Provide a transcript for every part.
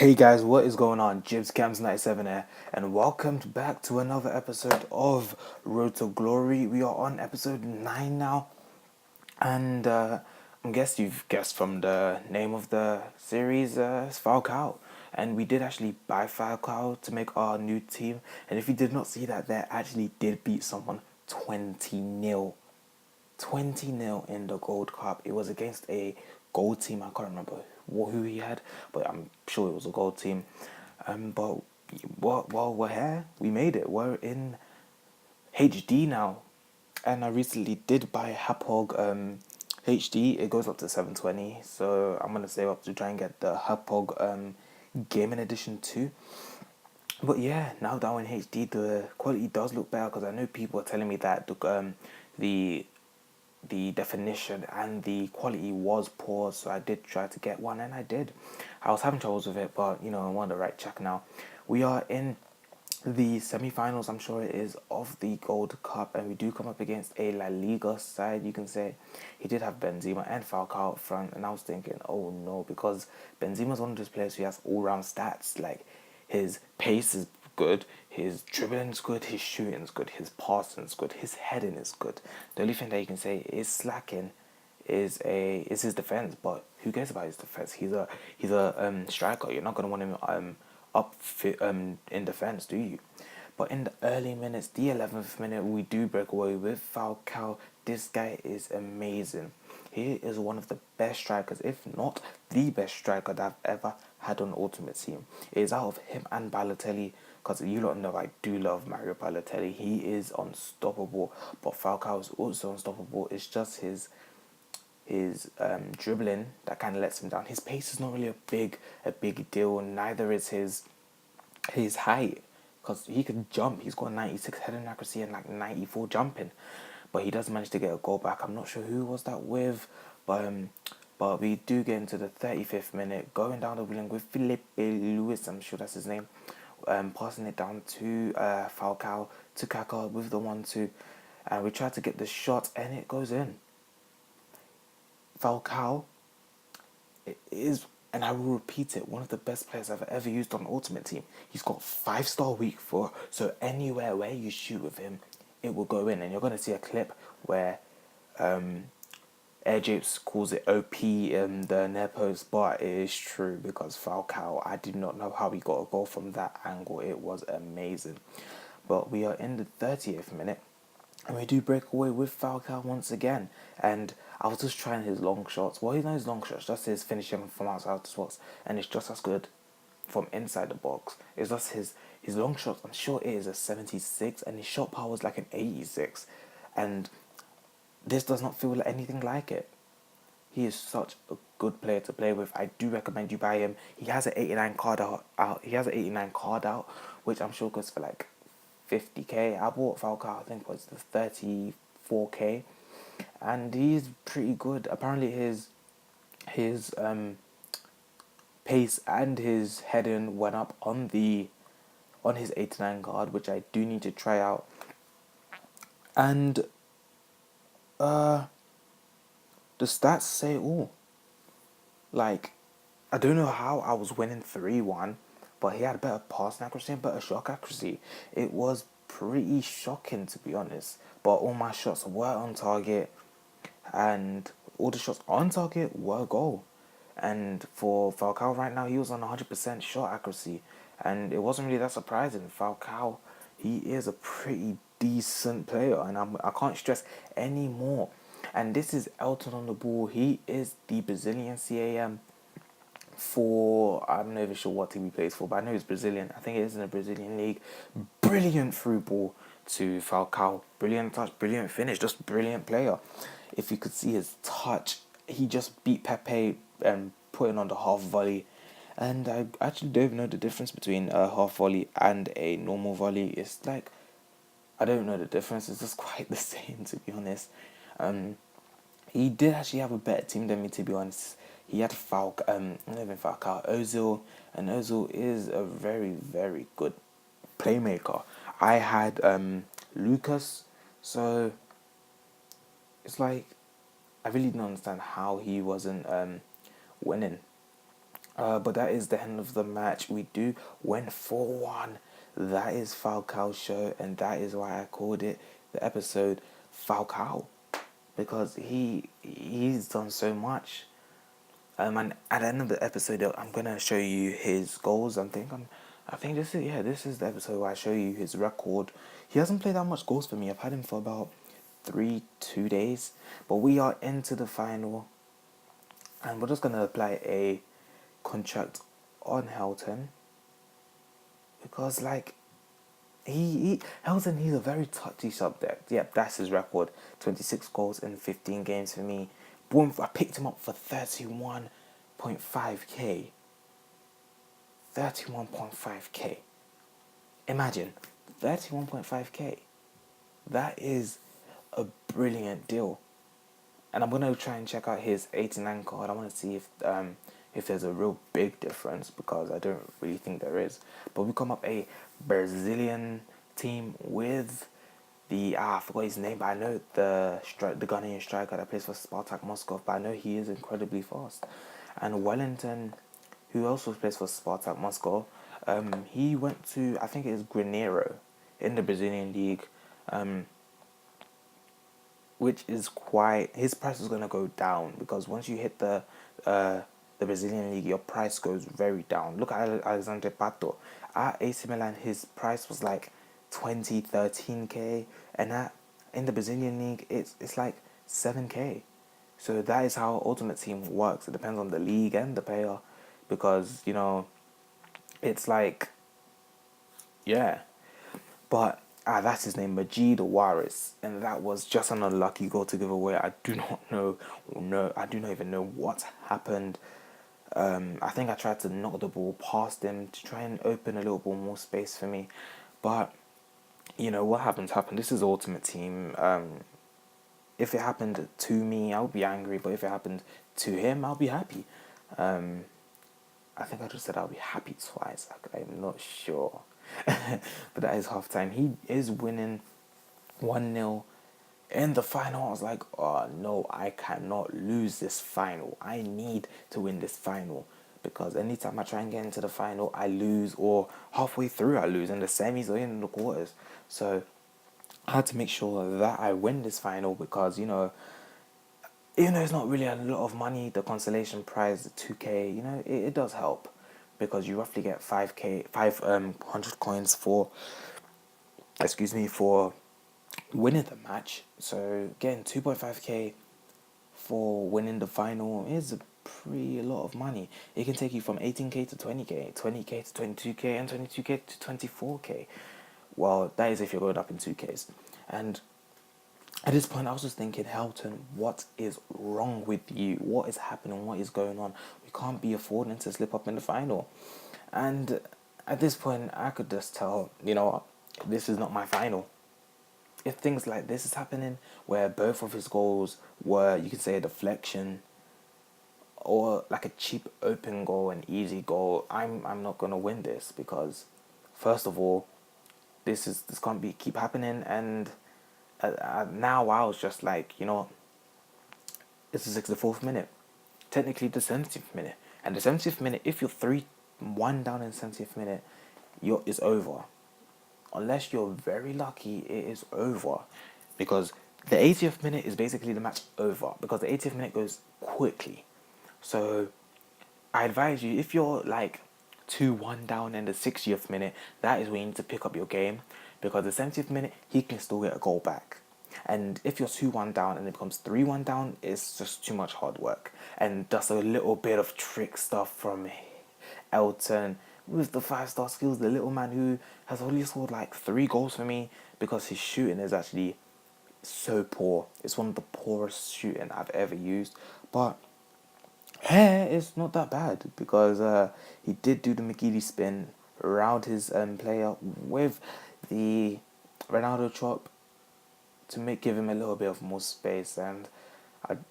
Hey guys, what is going on? JibsCams97 here, and welcome back to another episode of Road to Glory. We are on episode 9 now, and I guess you've guessed from the name of the series, it's Falcao. And we did actually buy Falcao to make our new team, and if you did not see that, they actually did beat someone 20-0. 20-0 in the Gold Cup. It was against a gold team. I can't remember who he had, but I'm sure it was a gold team. But while we're here, we made it. We're in HD now, and I recently did buy Hapog HD. It goes up to 720, so I'm gonna save up to try and get the Hapog gaming edition too. But yeah, now that we're in HD, the quality does look better because I know people are telling me that the the definition and the quality was poor, so I did try to get one, and I did. I was having troubles with it, but you know, I'm on the right track now. We are in the semi-finals, I'm sure it is, of the Gold Cup, and we do come up against a La Liga side, you can say. He did have Benzema and Falcao up front, and I was thinking, oh no, because Benzema's one of those players who has all-round stats. Like, his pace is good, his dribbling's good, his shooting's good, his passing's good, his heading is good. The only thing that you can say is slacking is his defense, but who cares about his defense? He's a striker. You're not gonna want him in defense, do you? But in the early minutes, the 11th minute, we do break away with Falcao. This guy is amazing. He is one of the best strikers, if not the best striker that I've ever had on Ultimate Team. It is out of him and Balotelli, because you lot know I do love Mario Balotelli. He is unstoppable, but Falcao is also unstoppable. It's just his dribbling that kind of lets him down. His pace is not really a big deal. Neither is his height, because he can jump. He's got 96 heading accuracy and like 94 jumping, but he does manage to get a goal back. I'm not sure who was that with, but we do get into the 35th minute, going down the wing with Felipe Luis. I'm sure that's his name. Passing it down to Falcao, to Kaka with the 1-2, and we try to get the shot and it goes in. Falcao is, and I will repeat it, one of the best players I've ever used on Ultimate Team. He's got 5-star weak foot, so anywhere where you shoot with him, it will go in. And you're going to see a clip where Air Japes calls it OP in the near post, but it is true because Falcao, I did not know how he got a goal from that angle. It was amazing. But we are in the 30th minute, and we do break away with Falcao once again. And I was just trying his long shots. Well, he's not his long shots, just his finishing from outside the spots. And it's just as good from inside the box. It's just his long shots. I'm sure it is a 76, and his shot power is like an 86. And this does not feel like anything like it. He is such a good player to play with. I do recommend you buy him. He has an 89 card out. He has an 89 card out, which I'm sure goes for like 50k. I bought Falcao, I think it was the 34k, and he's pretty good. Apparently his pace and his heading went up on his 89 card, which I do need to try out. And the stats say all. Like, I don't know how I was winning 3-1, but he had better passing accuracy and better shot accuracy. It was pretty shocking, to be honest. But all my shots were on target, and all the shots on target were goal. And for Falcao right now, he was on 100% shot accuracy, and it wasn't really that surprising. Falcao, he is a pretty decent player, and I can't stress any more. And this is Elton on the ball. He is the Brazilian CAM for, I'm not even sure what team he plays for, but I know he's Brazilian. I think it is in the Brazilian league. Brilliant through ball to Falcao. Brilliant touch, brilliant finish, just brilliant player. If you could see his touch, he just beat Pepe and putting on the half volley. And I actually don't even know the difference between a half volley and a normal volley. It's like, I don't know the difference. It's just quite the same, to be honest. He did actually have a better team than me, to be honest. He had not even Falcao, Ozil, and Ozil is a very, very good playmaker. I had Lucas, so it's like I really don't understand how he wasn't winning. But that is the end of the match. We do win 4-1. That is Falcao's show, and that is why I called it the episode Falcao, because he's done so much. And at the end of the episode, I'm gonna show you his goals. I think this is the episode where I show you his record. He hasn't played that much goals for me. I've had him for about 2 days, but we are into the final, and we're just gonna apply a contract on Helton, because like Helton, he's a very touchy subject. Yep, that's his record. 26 goals in 15 games for me. Boom, I picked him up for 31.5k. 31.5k. Imagine 31.5k. That is a brilliant deal. And I'm gonna try and check out his 89 card. I want to see if there's a real big difference, because I don't really think there is. But we come up a Brazilian team with I forgot his name, but I know the Ghanaian striker that plays for Spartak Moscow. But I know he is incredibly fast. And Wellington, who also plays for Spartak Moscow, he went to, I think it is Granero in the Brazilian league. Which is his price is gonna go down, because once you hit the Brazilian league, your price goes very down. Look at Alexandre Pato. At AC Milan, his price was like 13k, and in the Brazilian league, it's like 7k. So that is how Ultimate Team works. It depends on the league and the player, because it's like, yeah. But that's his name, Majid Waris, and that was just an unlucky goal to give away. I do not know, I do not even know what happened. I think I tried to knock the ball past him to try and open a little bit more space for me, but what happened. This is Ultimate Team. If it happened to me, I would be angry, but if it happened to him, I'll be happy. I think I just said I'll be happy twice. I'm not sure. But that is half time. He is winning 1-0 in the final. I was like, oh no, I cannot lose this final. I need to win this final, because anytime I try and get into the final, I lose, or halfway through I lose in the semis or in the quarters. So I had to make sure that I win this final, because even though it's not really a lot of money, the consolation prize, the 2k, it does help, because you roughly get 500 coins for winning the match. So getting 2.5k for winning the final is a pretty lot of money. It can take you from 18k to 20k, 20k to 22k, and 22k to 24k. Well, that is if you're going up in 2ks. And at this point, I was just thinking, Helton, what is wrong with you? What is happening? What is going on? We can't be affording to slip up in the final. And at this point, I could just tell, this is not my final. If things like this is happening, where both of his goals were, you could say, a deflection, or like a cheap open goal, an easy goal, I'm not gonna win this, because first of all, this can't keep happening. And now I was just like, it's the 64th minute, technically the 70th minute, and the 70th minute, if you're 3-1 down in the 70th minute, it's over. Unless you're very lucky, it is over, because the 80th minute is basically the match over, because the 80th minute goes quickly. So I advise you, if you're like 2-1 down in the 60th minute, that is when you need to pick up your game, because the 70th minute, he can still get a goal back. And if you're 2-1 down and it becomes 3-1 down, it's just too much hard work. And just a little bit of trick stuff from Elton with the 5-star skills, the little man who has only scored like 3 goals for me, because his shooting is actually so poor. It's one of the poorest shooting I've ever used. But it's not that bad, because he did do the McGeady spin around his player with the Ronaldo chop to give him a little bit of more space. And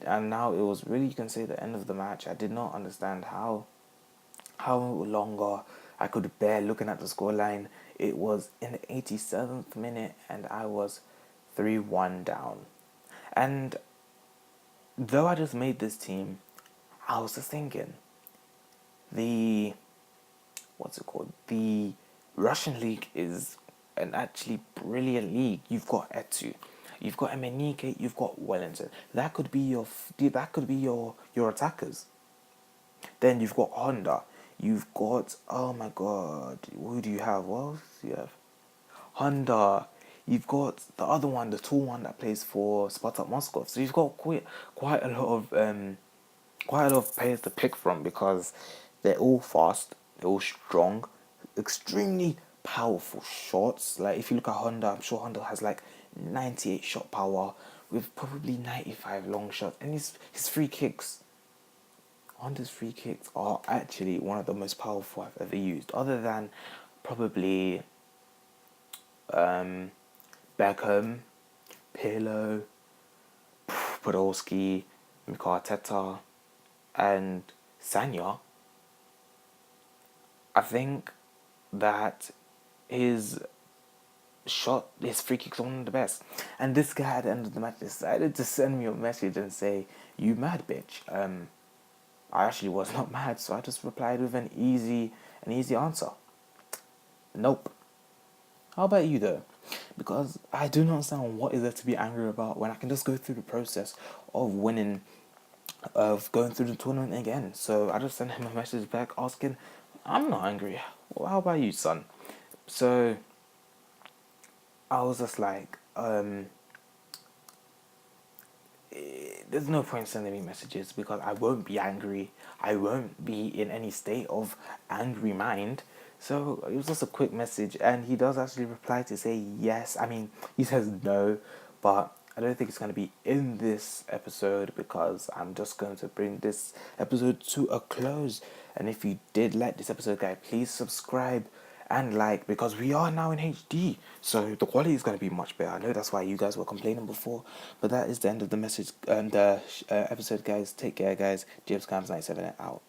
now it was really, you can say, the end of the match. I did not understand how longer I could bear looking at the scoreline. It was in the 87th minute, and I was 3-1 down. And though I just made this team, I was just thinking, the what's it called? The Russian league is an actually brilliant league. You've got Etu, you've got Emenike, you've got Wellington. That could be your attackers. Then you've got Honda. You've got, oh my god, who do you have? What else do you have? Honda. You've got the other one, the tall one that plays for Spartak Moscow. So you've got quite a lot of players to pick from because they're all fast, they're all strong, extremely powerful shots. Like if you look at Honda, I'm sure Honda has like 98 shot power with probably 95 long shots, and his free kicks. Honda's free kicks are actually one of the most powerful I've ever used, other than probably Beckham, Pirlo, Podolski, Mikel Arteta, and Sanya. I think that his his free kicks are one of the best. And this guy at the end of the match decided to send me a message and say, "You mad, bitch?" I actually was not mad, so I just replied with an easy answer. Nope. How about you though? Because I do not understand what is there to be angry about when I can just go through the process of winning, of going through the tournament again. So I just sent him a message back asking, I'm not angry. Well, how about you, son? So I was just like, there's no point sending me messages because I won't be angry. I won't be in any state of angry mind. So it was just a quick message, and he does actually reply to say yes. I mean, he says no, but I don't think it's going to be in this episode because I'm just going to bring this episode to a close. And if you did like this episode, guys, please subscribe and like, because we are now in HD, so the quality is going to be much better. I know that's why you guys were complaining before, but that is the end of the message and the episode, guys. Take care, guys. Jibs Cams 97 out.